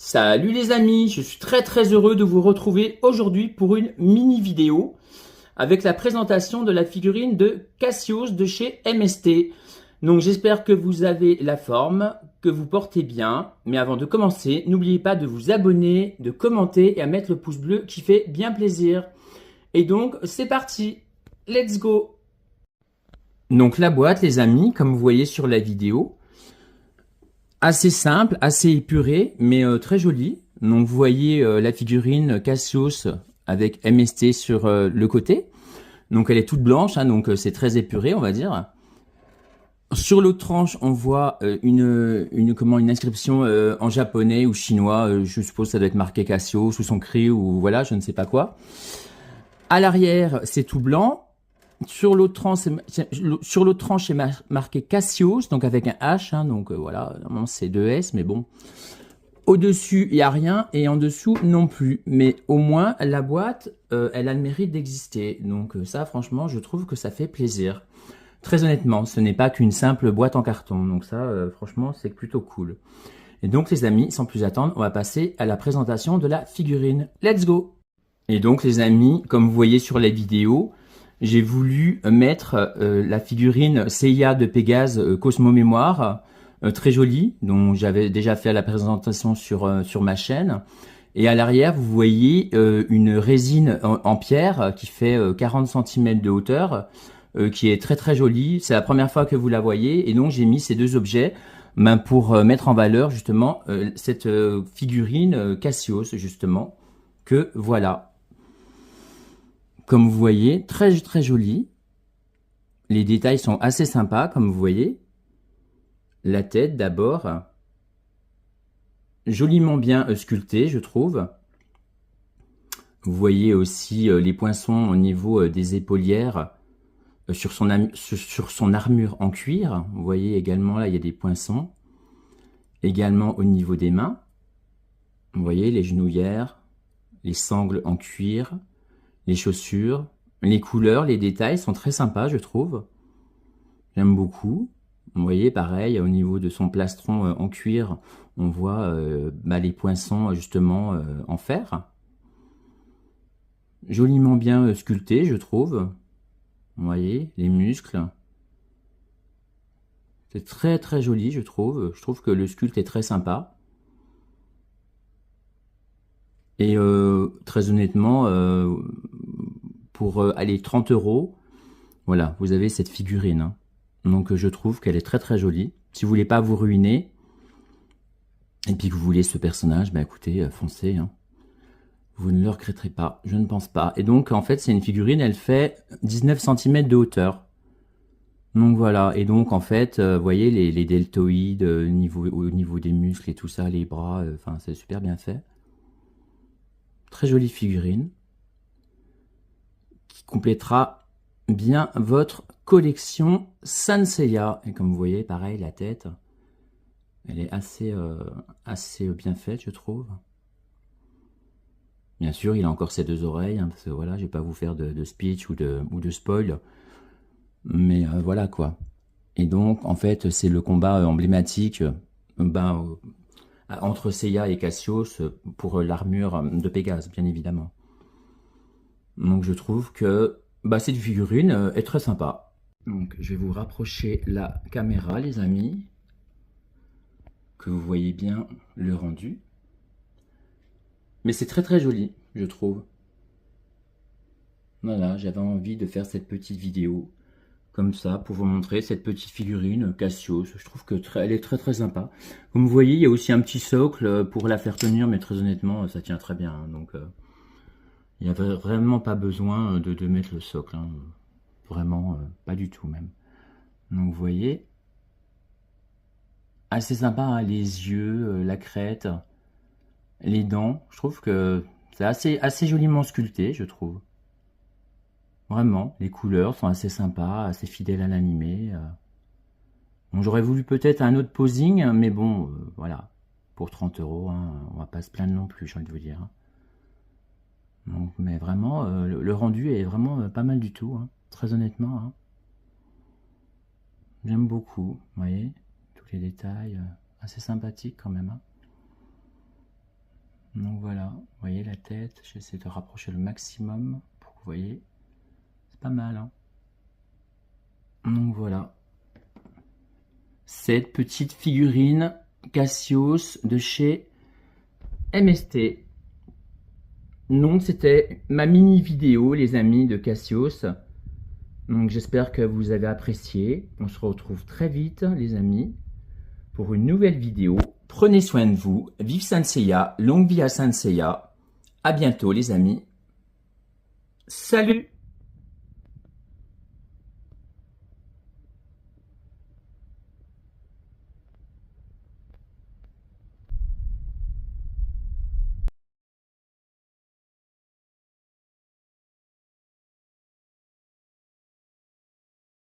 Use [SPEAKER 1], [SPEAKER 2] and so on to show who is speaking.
[SPEAKER 1] Salut les amis, je suis très heureux de vous retrouver aujourd'hui pour une mini vidéo avec la présentation de la figurine de Cassius de chez MST. Donc j'espère que vous avez la forme, que vous portez bien. Mais avant de commencer, n'oubliez pas de vous abonner, de commenter et à mettre le pouce bleu qui fait bien plaisir. Et donc c'est parti, let's go. Donc la boîte les amis, comme vous voyez sur la vidéo, assez simple, assez épuré, mais très joli. Donc vous voyez la figurine Cassius avec MST sur le côté. Donc elle est toute blanche, hein, donc c'est très épuré, on va dire. Sur l'autre tranche, on voit une inscription en japonais ou chinois. Je suppose que ça doit être marqué Cassius sous son cri ou voilà, je ne sais pas quoi. À l'arrière, c'est tout blanc. Sur l'autre tranche, c'est marqué Cassius, donc avec un H, hein, donc voilà, normalement c'est 2 S, mais bon. Au-dessus, il n'y a rien, et en dessous non plus. Mais au moins, la boîte, elle a le mérite d'exister. Donc ça, franchement, je trouve que ça fait plaisir. Très honnêtement, ce n'est pas qu'une simple boîte en carton. Donc ça, franchement, c'est plutôt cool. Et donc les amis, sans plus attendre, on va passer à la présentation de la figurine. Let's go! Et donc les amis, comme vous voyez sur la vidéo, j'ai voulu mettre la figurine Seiya de Pégase Cosmo Mémoire, très jolie, dont j'avais déjà fait la présentation sur ma chaîne. Et à l'arrière, vous voyez une résine en pierre qui fait 40 cm de hauteur, qui est très jolie. C'est la première fois que vous la voyez, et donc j'ai mis ces deux objets pour mettre en valeur justement cette figurine Cassius, justement, que voilà. Comme vous voyez, très jolie. Les détails sont assez sympas, comme vous voyez. La tête d'abord, joliment bien sculptée, je trouve. Vous voyez aussi les poinçons au niveau des épaulières sur son armure en cuir. Vous voyez également là, il y a des poinçons. Également au niveau des mains. Vous voyez les genouillères, les sangles en cuir, les chaussures, les couleurs, les détails sont très sympas, je trouve. J'aime beaucoup. Vous voyez, pareil, au niveau de son plastron en cuir, on voit les poinçons justement en fer. Joliment bien sculpté, je trouve. Vous voyez, les muscles. C'est très joli, je trouve. Je trouve que le sculpte est très sympa. Et très honnêtement, pour aller 30 €, voilà, vous avez cette figurine. Hein. Donc je trouve qu'elle est très jolie. Si vous voulez pas vous ruiner, et puis que vous voulez ce personnage, bah écoutez, foncez. Hein. Vous ne le regretterez pas, je ne pense pas. Et donc en fait c'est une figurine, elle fait 19 cm de hauteur. Donc voilà, et donc en fait, vous voyez les deltoïdes au niveau des muscles et tout ça, les bras, enfin c'est super bien fait. Très jolie figurine qui complétera bien votre collection Sanseiya. Et comme vous voyez, pareil, la tête, elle est assez bien faite, je trouve. Bien sûr, il a encore ses deux oreilles, hein, parce que voilà, je vais pas vous faire de speech ou de spoil. Mais voilà quoi. Et donc, en fait, c'est le combat emblématique entre Seiya et Cassius pour l'armure de Pégase, bien évidemment. Donc je trouve que cette figurine est très sympa. Donc je vais vous rapprocher la caméra, les amis, que vous voyez bien le rendu. Mais c'est très joli, je trouve. Voilà, j'avais envie de faire cette petite vidéo comme ça pour vous montrer cette petite figurine Cassius. Je trouve que elle est très sympa. Comme vous voyez, il y a aussi un petit socle pour la faire tenir, mais très honnêtement, ça tient très bien. Hein, donc il n'y avait vraiment pas besoin de mettre le socle. Hein. Vraiment, pas du tout même. Donc vous voyez, assez sympa, hein, les yeux, la crête, les dents. Je trouve que c'est assez joliment sculpté, je trouve. Vraiment, les couleurs sont assez sympas, assez fidèles à l'animé. Bon, j'aurais voulu peut-être un autre posing, mais bon, voilà. Pour 30 €, hein, on va pas se plaindre non plus, j'ai envie de vous dire. Hein. Donc, mais vraiment, le rendu est vraiment pas mal du tout, hein, très honnêtement. Hein. J'aime beaucoup, vous voyez, tous les détails, assez sympathiques quand même. Hein. Donc voilà, vous voyez la tête, j'essaie de rapprocher le maximum pour que vous voyez. C'est pas mal, hein. Donc voilà. Cette petite figurine Cassios de chez MST. Donc c'était ma mini vidéo les amis de Cassios. Donc j'espère que vous avez apprécié. On se retrouve très vite les amis pour une nouvelle vidéo. Prenez soin de vous. Vive Saint Seiya, longue vie à Saint Seiya. À bientôt les amis. Salut!